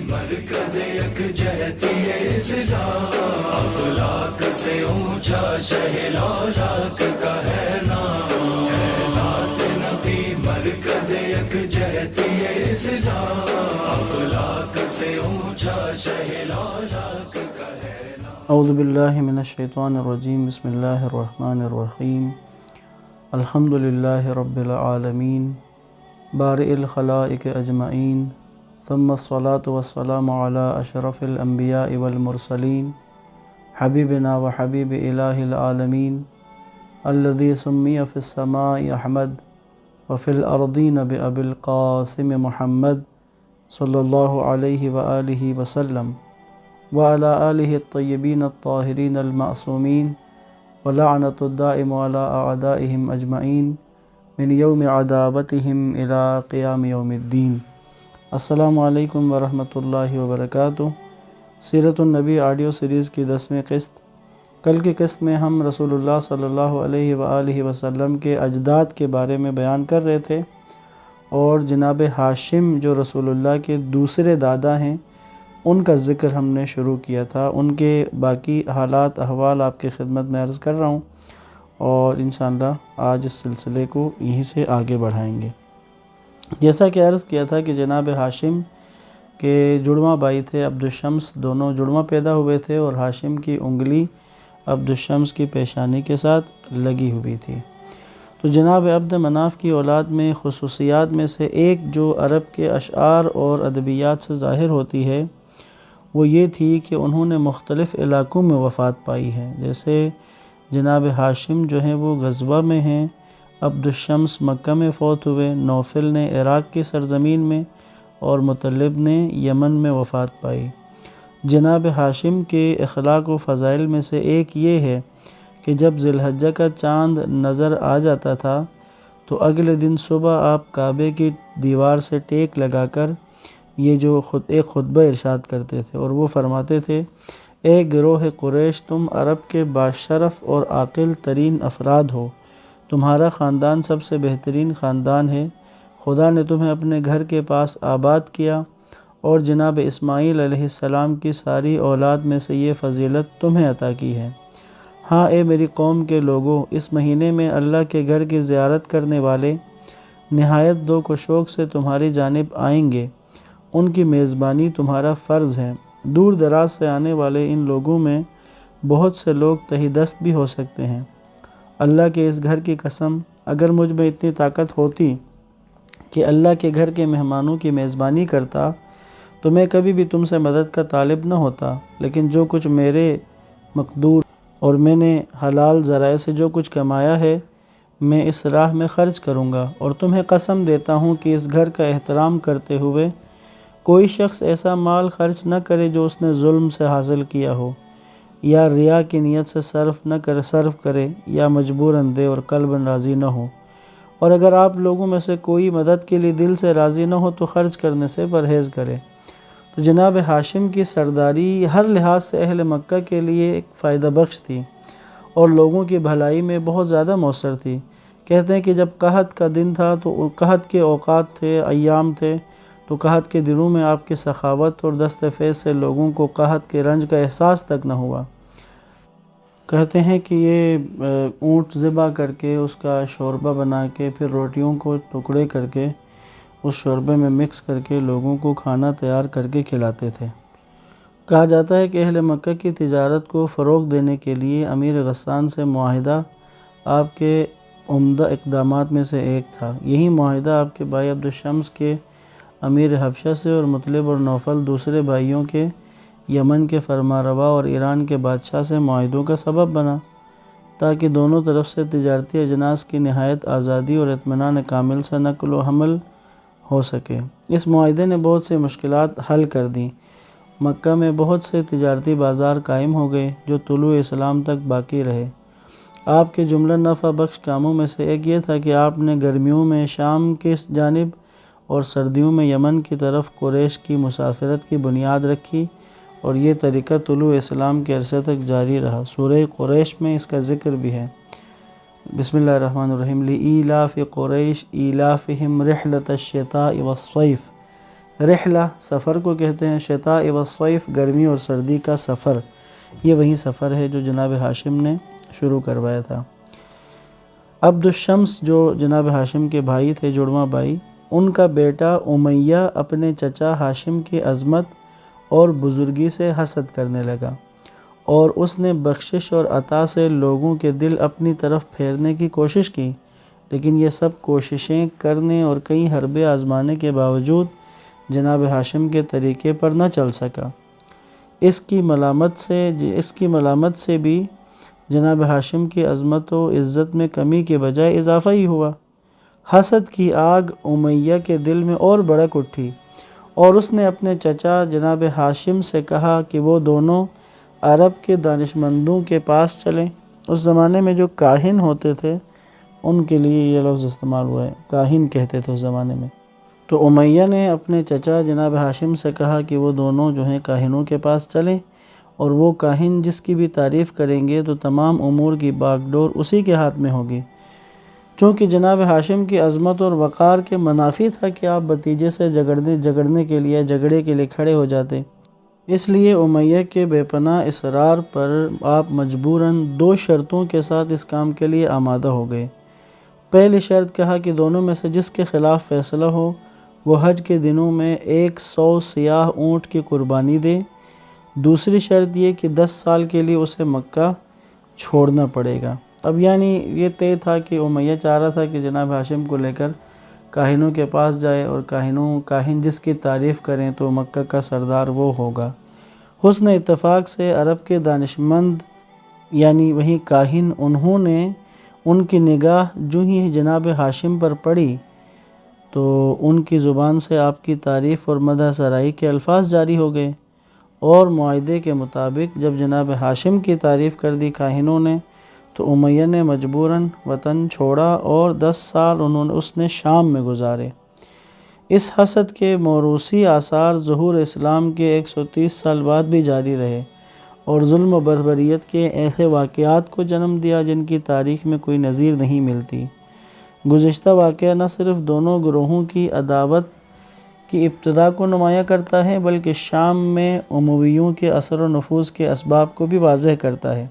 مرکز یکجہتی اسلام، افلاک سے اونچا شہ لالاک کا ہے نام، ہے ذات نبی مرکز یکجہتی اسلام، افلاک سے اونچا شہ لالاک کا ہے نام۔ اعوذ باللہ من الشیطان الرجیم، بسم اللہ الرحمن الرحیم، الحمد للہ رب العالمین، بارئ الخلائق اجمعین، ثم الصلاة والسلام علی اشرف الانبیاء والمرسلین، حبیبنا و حبیب الہ العالمین، الذی سمی فی السماء احمد وفی الارضین بأبی القاسم محمد صلی اللہ علیہ وآلہ وسلم، وعلى آلہ الطیبین الطاہرین المعصومین، ولعنۃ الدائم علی اعدائہم اجمعین من یوم عداوتہم الی قیام یوم الدین۔ السلام علیکم ورحمۃ اللہ وبرکاتہ۔ سیرت النبی آڈیو سیریز کی 10ویں قسط۔ کل کی قسط میں ہم رسول اللہ صلی اللہ علیہ وآلہ وسلم کے اجداد کے بارے میں بیان کر رہے تھے، اور جناب ہاشم جو رسول اللہ کے دوسرے دادا ہیں ان کا ذکر ہم نے شروع کیا تھا۔ ان کے باقی حالات احوال آپ کی خدمت میں عرض کر رہا ہوں، اور انشاءاللہ آج اس سلسلے کو یہیں سے آگے بڑھائیں گے۔ جیسا کہ عرض کیا تھا کہ جناب ہاشم کے جڑواں بھائی تھے عبدالشمس، دونوں جڑواں پیدا ہوئے تھے، اور ہاشم کی انگلی عبدالشمس کی پیشانی کے ساتھ لگی ہوئی تھی۔ تو جناب عبد مناف کی اولاد میں خصوصیات میں سے ایک جو عرب کے اشعار اور ادبیات سے ظاہر ہوتی ہے وہ یہ تھی کہ انہوں نے مختلف علاقوں میں وفات پائی ہے۔ جیسے جناب ہاشم جو ہیں وہ غزوہ میں ہیں، عبدالشمس مکہ میں فوت ہوئے، نوفل نے عراق کی سرزمین میں، اور مطلب نے یمن میں وفات پائی۔ جناب ہاشم کے اخلاق و فضائل میں سے ایک یہ ہے کہ جب ذی الحجہ کا چاند نظر آ جاتا تھا تو اگلے دن صبح آپ کعبے کی دیوار سے ٹیک لگا کر یہ جو ایک خطبہ ارشاد کرتے تھے، اور وہ فرماتے تھے: اے گروہ قریش، تم عرب کے باشرف اور عاقل ترین افراد ہو، تمہارا خاندان سب سے بہترین خاندان ہے، خدا نے تمہیں اپنے گھر کے پاس آباد کیا، اور جناب اسماعیل علیہ السلام کی ساری اولاد میں سے یہ فضیلت تمہیں عطا کی ہے۔ ہاں اے میری قوم کے لوگوں، اس مہینے میں اللہ کے گھر کی زیارت کرنے والے نہایت ذوق و شوق سے تمہاری جانب آئیں گے، ان کی میزبانی تمہارا فرض ہے۔ دور دراز سے آنے والے ان لوگوں میں بہت سے لوگ تہی دست بھی ہو سکتے ہیں۔ اللہ کے اس گھر کی قسم، اگر مجھ میں اتنی طاقت ہوتی کہ اللہ کے گھر کے مہمانوں کی میزبانی کرتا تو میں کبھی بھی تم سے مدد کا طالب نہ ہوتا، لیکن جو کچھ میرے مقدور اور میں نے حلال ذرائع سے جو کچھ کمایا ہے میں اس راہ میں خرچ کروں گا، اور تمہیں قسم دیتا ہوں کہ اس گھر کا احترام کرتے ہوئے کوئی شخص ایسا مال خرچ نہ کرے جو اس نے ظلم سے حاصل کیا ہو، یا ریا کی نیت سے صرف کرے، یا مجبوراً دے اور قلباً راضی نہ ہو، اور اگر آپ لوگوں میں سے کوئی مدد کے لیے دل سے راضی نہ ہو تو خرچ کرنے سے پرہیز کرے۔ تو جناب ہاشم کی سرداری ہر لحاظ سے اہل مکہ کے لیے ایک فائدہ بخش تھی، اور لوگوں کی بھلائی میں بہت زیادہ مؤثر تھی۔ کہتے ہیں کہ جب قحط کا دن تھا تو قحط کے اوقات تھے، ایام تھے، تو قحط کے دنوں میں آپ کی سخاوت اور دست فیض سے لوگوں کو قحط کے رنج کا احساس تک نہ ہوا۔ کہتے ہیں کہ یہ اونٹ ذبح کر کے اس کا شوربہ بنا کے پھر روٹیوں کو ٹکڑے کر کے اس شوربے میں مکس کر کے لوگوں کو کھانا تیار کر کے کھلاتے تھے۔ کہا جاتا ہے کہ اہل مکہ کی تجارت کو فروغ دینے کے لیے امیر غسان سے معاہدہ آپ کے عمدہ اقدامات میں سے ایک تھا۔ یہی معاہدہ آپ کے بھائی عبدالشمس کے امیر حبشہ سے، اور مطلب اور نوفل دوسرے بھائیوں کے یمن کے فرمانروا اور ایران کے بادشاہ سے معاہدوں کا سبب بنا، تاکہ دونوں طرف سے تجارتی اجناس کی نہایت آزادی اور اطمینان کامل سے نقل و حمل ہو سکے۔ اس معاہدے نے بہت سی مشکلات حل کر دیں۔ مکہ میں بہت سے تجارتی بازار قائم ہو گئے جو طلوع اسلام تک باقی رہے۔ آپ کے جملہ نفع بخش کاموں میں سے ایک یہ تھا کہ آپ نے گرمیوں میں شام کی جانب اور سردیوں میں یمن کی طرف قریش کی مسافرت کی بنیاد رکھی، اور یہ طریقہ طلوع اسلام کے عرصے تک جاری رہا۔ سورہ قریش میں اس کا ذکر بھی ہے۔ بسم اللہ الرحمن الرحیم، لِإِيلَافِ قُرَيْشٍ إِيلَافِهِمْ رِحْلَةَ الشِّتَاءِ وَالصَّيْفِ رحلہ سفر کو کہتے ہیں، شتاء و صیف گرمی اور سردی کا سفر، یہ وہی سفر ہے جو جناب ہاشم نے شروع کروایا تھا۔ عبد الشمس جو جناب ہاشم کے بھائی تھے، جڑواں بھائی، ان کا بیٹا امیہ اپنے چچا ہاشم کی عظمت اور بزرگی سے حسد کرنے لگا، اور اس نے بخشش اور عطا سے لوگوں کے دل اپنی طرف پھیرنے کی کوشش کی، لیکن یہ سب کوششیں کرنے اور کئی حربے آزمانے کے باوجود جناب ہاشم کے طریقے پر نہ چل سکا۔ اس کی ملامت سے بھی جناب ہاشم کی عظمت و عزت میں کمی کے بجائے اضافہ ہی ہوا۔ حسد کی آگ امیہ کے دل میں اور بھڑک اٹھی، اور اس نے اپنے چچا جناب ہاشم سے کہا کہ وہ دونوں عرب کے دانشمندوں کے پاس چلیں۔ اس زمانے میں جو کاہن ہوتے تھے ان کے لیے یہ لفظ استعمال ہوا ہے، کاہن کہتے تھے اس زمانے میں۔ تو امیہ نے اپنے چچا جناب ہاشم سے کہا کہ وہ دونوں جو ہیں کاہنوں کے پاس چلیں، اور وہ کاہن جس کی بھی تعریف کریں گے تو تمام امور کی باغ ڈور اسی کے ہاتھ میں ہوگی۔ چونکہ جناب ہاشم کی عظمت اور وقار کے منافی تھا کہ آپ بھتیجے سے جھگڑنے کے لیے کھڑے ہو جاتے، اس لیے امیہ کے بے پناہ اصرار پر آپ مجبوراً 2 شرطوں کے ساتھ اس کام کے لیے آمادہ ہو گئے۔ پہلی شرط کہا کہ دونوں میں سے جس کے خلاف فیصلہ ہو وہ حج کے دنوں میں 100 سیاہ اونٹ کی قربانی دے۔ دوسری شرط یہ کہ 10 سال کے لیے اسے مکہ چھوڑنا پڑے گا۔ اب یعنی یہ طے تھا کہ امیہ چاہ رہا تھا کہ جناب ہاشم کو لے کر کاہنوں کے پاس جائے، اور کاہن جس کی تعریف کریں تو مکہ کا سردار وہ ہوگا۔ حسن اتفاق سے عرب کے دانشمند یعنی وہی کاہن، انہوں نے ان کی نگاہ جو ہی جناب ہاشم پر پڑی تو ان کی زبان سے آپ کی تعریف اور مدح سرائی کے الفاظ جاری ہو گئے، اور معاہدے کے مطابق جب جناب ہاشم کی تعریف کر دی کاہنوں نے تو امیہ نے مجبوراً وطن چھوڑا، اور 10 سال اس نے شام میں گزارے۔ اس حسد کے موروثی آثار ظہور اسلام کے 130 سال بعد بھی جاری رہے، اور ظلم و بربریت کے ایسے واقعات کو جنم دیا جن کی تاریخ میں کوئی نظیر نہیں ملتی۔ گزشتہ واقعہ نہ صرف دونوں گروہوں کی عداوت کی ابتدا کو نمایاں کرتا ہے بلکہ شام میں امویوں کے اثر و نفوذ کے اسباب کو بھی واضح کرتا ہے،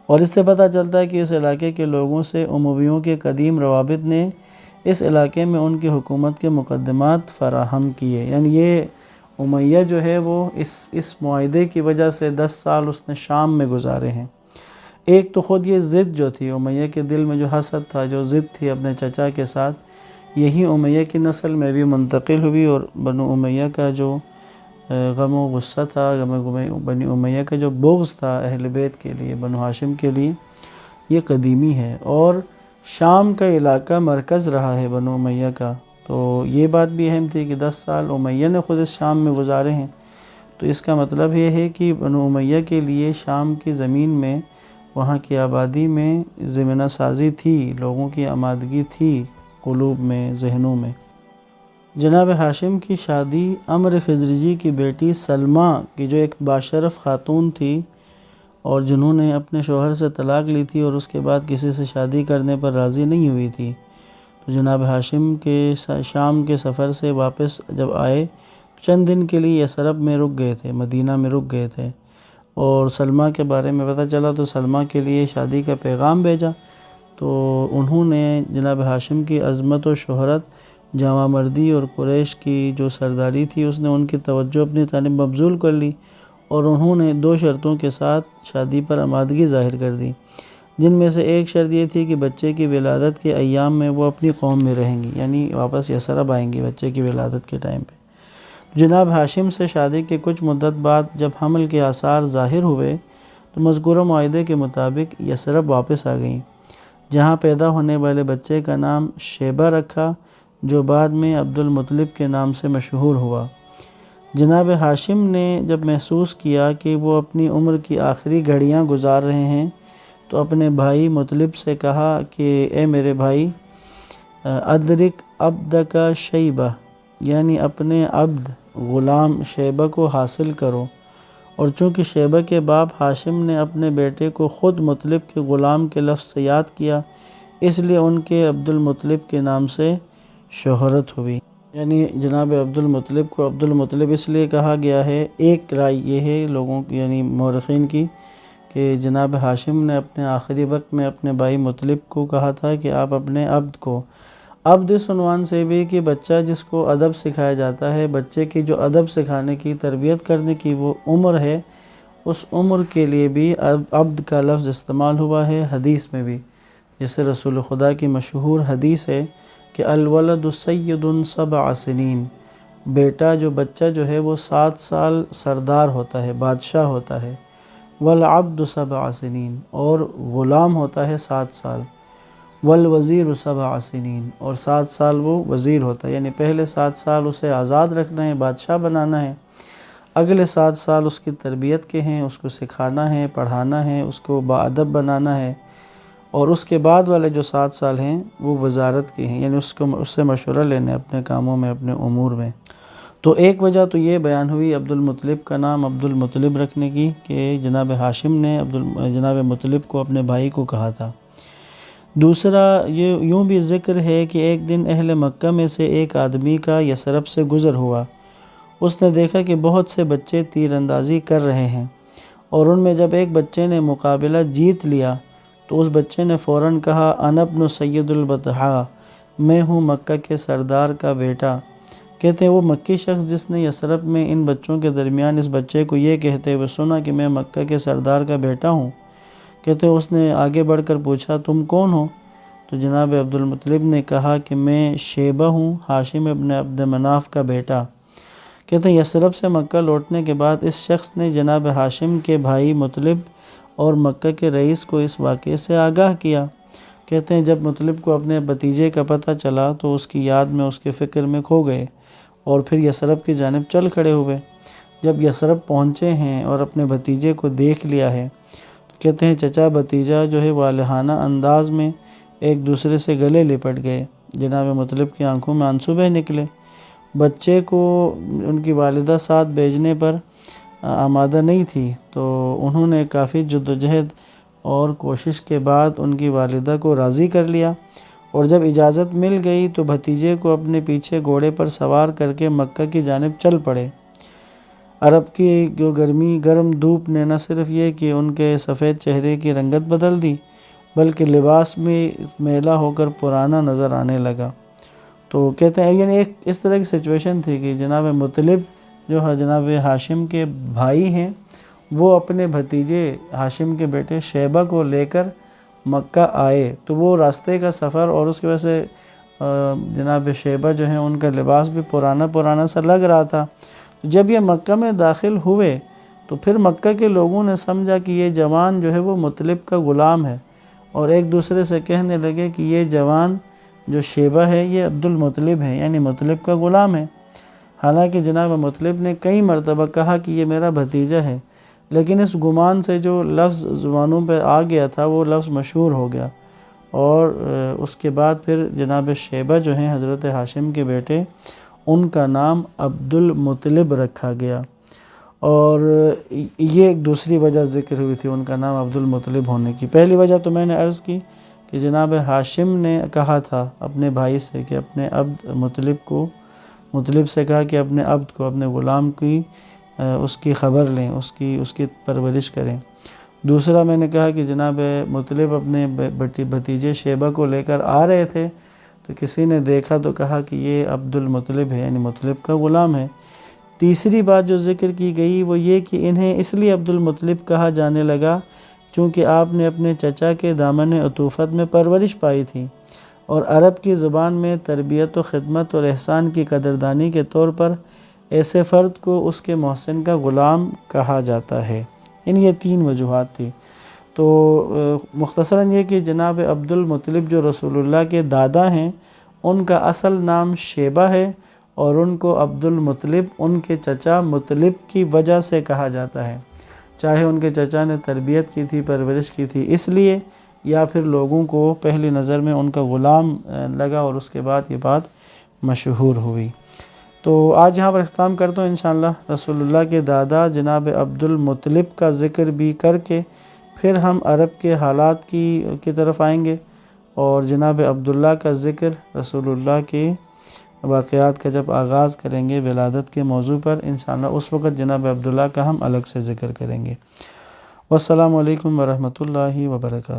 اور اس سے پتہ چلتا ہے کہ اس علاقے کے لوگوں سے امویوں کے قدیم روابط نے اس علاقے میں ان کی حکومت کے مقدمات فراہم کیے۔ یعنی یہ امیہ جو ہے وہ اس معاہدے کی وجہ سے 10 سال اس نے شام میں گزارے ہیں۔ ایک تو خود یہ ضد جو تھی امیہ کے دل میں، جو حسد تھا، جو ضد تھی اپنے چچا کے ساتھ، یہی امیہ کی نسل میں بھی منتقل ہوئی، اور بنو امیہ کا جو غم و غصہ تھا، بنی امیہ کا جو بغض تھا اہل بیت کے لیے، بنو ہاشم کے لیے، یہ قدیمی ہے، اور شام کا علاقہ مرکز رہا ہے بنو امیہ کا۔ تو یہ بات بھی اہم تھی کہ 10 سال امیہ نے خود اس شام میں گزارے ہیں، تو اس کا مطلب یہ ہے کہ بنو امیہ کے لیے شام کی زمین میں، وہاں کی آبادی میں ضمنہ سازی تھی، لوگوں کی آمادگی تھی قلوب میں، ذہنوں میں۔ جناب ہاشم کی شادی عمرو خزرجی کی بیٹی سلمہ کی، جو ایک باشرف خاتون تھی اور جنہوں نے اپنے شوہر سے طلاق لی تھی اور اس کے بعد کسی سے شادی کرنے پر راضی نہیں ہوئی تھی، تو جناب ہاشم کے شام کے سفر سے واپس جب آئے چند دن کے لیے یثرب میں رک گئے تھے، مدینہ میں رک گئے تھے، اور سلمہ کے بارے میں پتہ چلا تو سلمہ کے لیے شادی کا پیغام بھیجا۔ تو انہوں نے جناب ہاشم کی عظمت و شہرت، جامع مردی اور قریش کی جو سرداری تھی، اس نے ان کی توجہ اپنی طرف مبذول کر لی، اور انہوں نے 2 شرطوں کے ساتھ شادی پر آمادگی ظاہر کر دی، جن میں سے ایک شرط یہ تھی کہ بچے کی ولادت کے ایام میں وہ اپنی قوم میں رہیں گی، یعنی واپس یثرب آئیں گی بچے کی ولادت کے ٹائم پہ۔ جناب ہاشم سے شادی کے کچھ مدت بعد جب حمل کے آثار ظاہر ہوئے تو مذکورہ معاہدے کے مطابق یثرب واپس آ گئیں، جہاں پیدا ہونے والے بچے کا نام شیبہ رکھا، جو بعد میں عبد المطلب کے نام سے مشہور ہوا۔ جناب ہاشم نے جب محسوس کیا کہ وہ اپنی عمر کی آخری گھڑیاں گزار رہے ہیں تو اپنے بھائی مطلب سے کہا کہ اے میرے بھائی، ادرک عبدک شیبہ، یعنی اپنے عبد غلام شیبہ کو حاصل کرو، اور چونکہ شیبہ کے باپ ہاشم نے اپنے بیٹے کو خود مطلب کے غلام کے لفظ سے یاد کیا، اس لیے ان کے عبد المطلب کے نام سے شہرت ہوئی۔ یعنی جناب عبد المطلب کو عبد المطلب اس لیے کہا گیا ہے، ایک رائے یہ ہے لوگوں کی یعنی مورخین کی کہ جناب ہاشم نے اپنے آخری وقت میں اپنے بھائی مطلب کو کہا تھا کہ آپ اپنے عبد کو، عبد اس عنوان سے بھی کہ بچہ جس کو ادب سکھایا جاتا ہے، بچے کی جو ادب سکھانے کی تربیت کرنے کی وہ عمر ہے، اس عمر کے لیے بھی عبد کا لفظ استعمال ہوا ہے حدیث میں بھی، جیسے رسول خدا کی مشہور حدیث ہے کہ الولد سید 7 سنین، بیٹا جو بچہ جو ہے وہ 7 سال سردار ہوتا ہے، بادشاہ ہوتا ہے، والعبد 7 سنین، اور غلام ہوتا ہے 7 سال، والوزیر 7 سنین، اور 7 سال وہ وزیر ہوتا ہے، یعنی پہلے 7 سال اسے آزاد رکھنا ہے، بادشاہ بنانا ہے، اگلے 7 سال اس کی تربیت کے ہیں، اس کو سکھانا ہے، پڑھانا ہے، اس کو باادب بنانا ہے، اور اس کے بعد والے جو 7 سال ہیں وہ وزارت کے ہیں، یعنی اس سے مشورہ لینے اپنے کاموں میں، اپنے امور میں۔ تو ایک وجہ تو یہ بیان ہوئی عبد المطلب کا نام عبد المطلب رکھنے کی کہ جناب ہاشم نے جناب مطلب کو اپنے بھائی کو کہا تھا۔ دوسرا یہ یوں بھی ذکر ہے کہ ایک دن اہل مکہ میں سے ایک آدمی کا یثرب سے گزر ہوا، اس نے دیکھا کہ بہت سے بچے تیر اندازی کر رہے ہیں، اور ان میں جب ایک بچے نے مقابلہ جیت لیا تو اس بچے نے فوراً کہا انا ابن سید البطحاء، میں ہوں مکہ کے سردار کا بیٹا۔ کہتے ہیں وہ مکی شخص جس نے یثرب میں ان بچوں کے درمیان اس بچے کو یہ کہتے ہوئے سنا کہ میں مکہ کے سردار کا بیٹا ہوں، کہتے ہیں اس نے آگے بڑھ کر پوچھا تم کون ہو؟ تو جناب عبد المطلب نے کہا کہ میں شیبہ ہوں، ہاشم ابن عبد مناف کا بیٹا۔ کہتے ہیں یثرب سے مکہ لوٹنے کے بعد اس شخص نے جناب ہاشم کے بھائی مطلب اور مکہ کے رئیس کو اس واقعے سے آگاہ کیا۔ کہتے ہیں جب مطلب کو اپنے بھتیجے کا پتہ چلا تو اس کی یاد میں، اس کے فکر میں کھو گئے، اور پھر یثرب کی جانب چل کھڑے ہوئے۔ جب یثرب پہنچے ہیں اور اپنے بھتیجے کو دیکھ لیا ہے تو کہتے ہیں چچا بھتیجا جو ہے والہانہ انداز میں ایک دوسرے سے گلے لپٹ گئے۔ جناب مطلب کی آنکھوں میں آنسو بہہ نکلے۔ بچے کو ان کی والدہ ساتھ بھیجنے پر آمادہ نہیں تھی، تو انہوں نے کافی جدوجہد اور کوشش کے بعد ان کی والدہ کو راضی کر لیا، اور جب اجازت مل گئی تو بھتیجے کو اپنے پیچھے گھوڑے پر سوار کر کے مکہ کی جانب چل پڑے۔ عرب کی جو گرم دھوپ نے نہ صرف یہ کہ ان کے سفید چہرے کی رنگت بدل دی، بلکہ لباس بھی میلا ہو کر پرانا نظر آنے لگا۔ تو کہتے ہیں یعنی ایک اس طرح کی سچویشن تھی کہ جناب مطلب جو ہے جناب ہاشم کے بھائی ہیں، وہ اپنے بھتیجے ہاشم کے بیٹے شیبہ کو لے کر مکہ آئے، تو وہ راستے کا سفر اور اس کی وجہ سے جناب شیبہ جو ہیں ان کا لباس بھی پرانا سا لگ رہا تھا۔ جب یہ مکہ میں داخل ہوئے تو پھر مکہ کے لوگوں نے سمجھا کہ یہ جوان جو ہے وہ مطلب کا غلام ہے، اور ایک دوسرے سے کہنے لگے کہ یہ جوان جو شیبہ ہے یہ عبد المطلب ہے، یعنی مطلب کا غلام ہے۔ حالانکہ جناب مطلب نے کئی مرتبہ کہا کہ یہ میرا بھتیجا ہے، لیکن اس گمان سے جو لفظ زبانوں پہ آ گیا تھا وہ لفظ مشہور ہو گیا، اور اس کے بعد پھر جناب شیبہ جو ہیں حضرت ہاشم کے بیٹے، ان کا نام عبد المطلب رکھا گیا۔ اور یہ ایک دوسری وجہ ذکر ہوئی تھی ان کا نام عبد المطلب ہونے کی۔ پہلی وجہ تو میں نے عرض کی کہ جناب ہاشم نے کہا تھا اپنے بھائی سے کہ اپنے عبد مطلب سے کہا کہ اپنے عبد کو، اپنے غلام کی اس کی خبر لیں، اس کی پرورش کریں۔ دوسرا میں نے کہا کہ جناب مطلب اپنے بھتیجے شیبہ کو لے کر آ رہے تھے تو کسی نے دیکھا تو کہا کہ یہ عبد المطلب ہے، یعنی مطلب کا غلام ہے۔ تیسری بات جو ذکر کی گئی وہ یہ کہ انہیں اس لیے عبد المطلب کہا جانے لگا چونکہ آپ نے اپنے چچا کے دامن عطوفت میں پرورش پائی تھی، اور عرب کی زبان میں تربیت و خدمت اور احسان کی قدردانی کے طور پر ایسے فرد کو اس کے محسن کا غلام کہا جاتا ہے۔ یہ 3 وجوہات تھی۔ تو مختصراً یہ کہ جناب عبد المطلب جو رسول اللہ کے دادا ہیں، ان کا اصل نام شیبہ ہے، اور ان کو عبد المطلب ان کے چچا مطلب کی وجہ سے کہا جاتا ہے، چاہے ان کے چچا نے تربیت کی تھی، پرورش کی تھی اس لیے، یا پھر لوگوں کو پہلی نظر میں ان کا غلام لگا اور اس کے بعد یہ بات مشہور ہوئی۔ تو آج یہاں پر اختتام کرتا ہوں انشاءاللہ۔ رسول اللہ کے دادا جناب عبد المطلب کا ذکر بھی کر کے پھر ہم عرب کے حالات کی طرف آئیں گے، اور جناب عبداللہ کا ذکر رسول اللہ کے واقعات کا جب آغاز کریں گے ولادت کے موضوع پر انشاءاللہ، اس وقت جناب عبداللہ کا ہم الگ سے ذکر کریں گے۔ والسلام علیکم ورحمۃ اللہ وبرکاتہ۔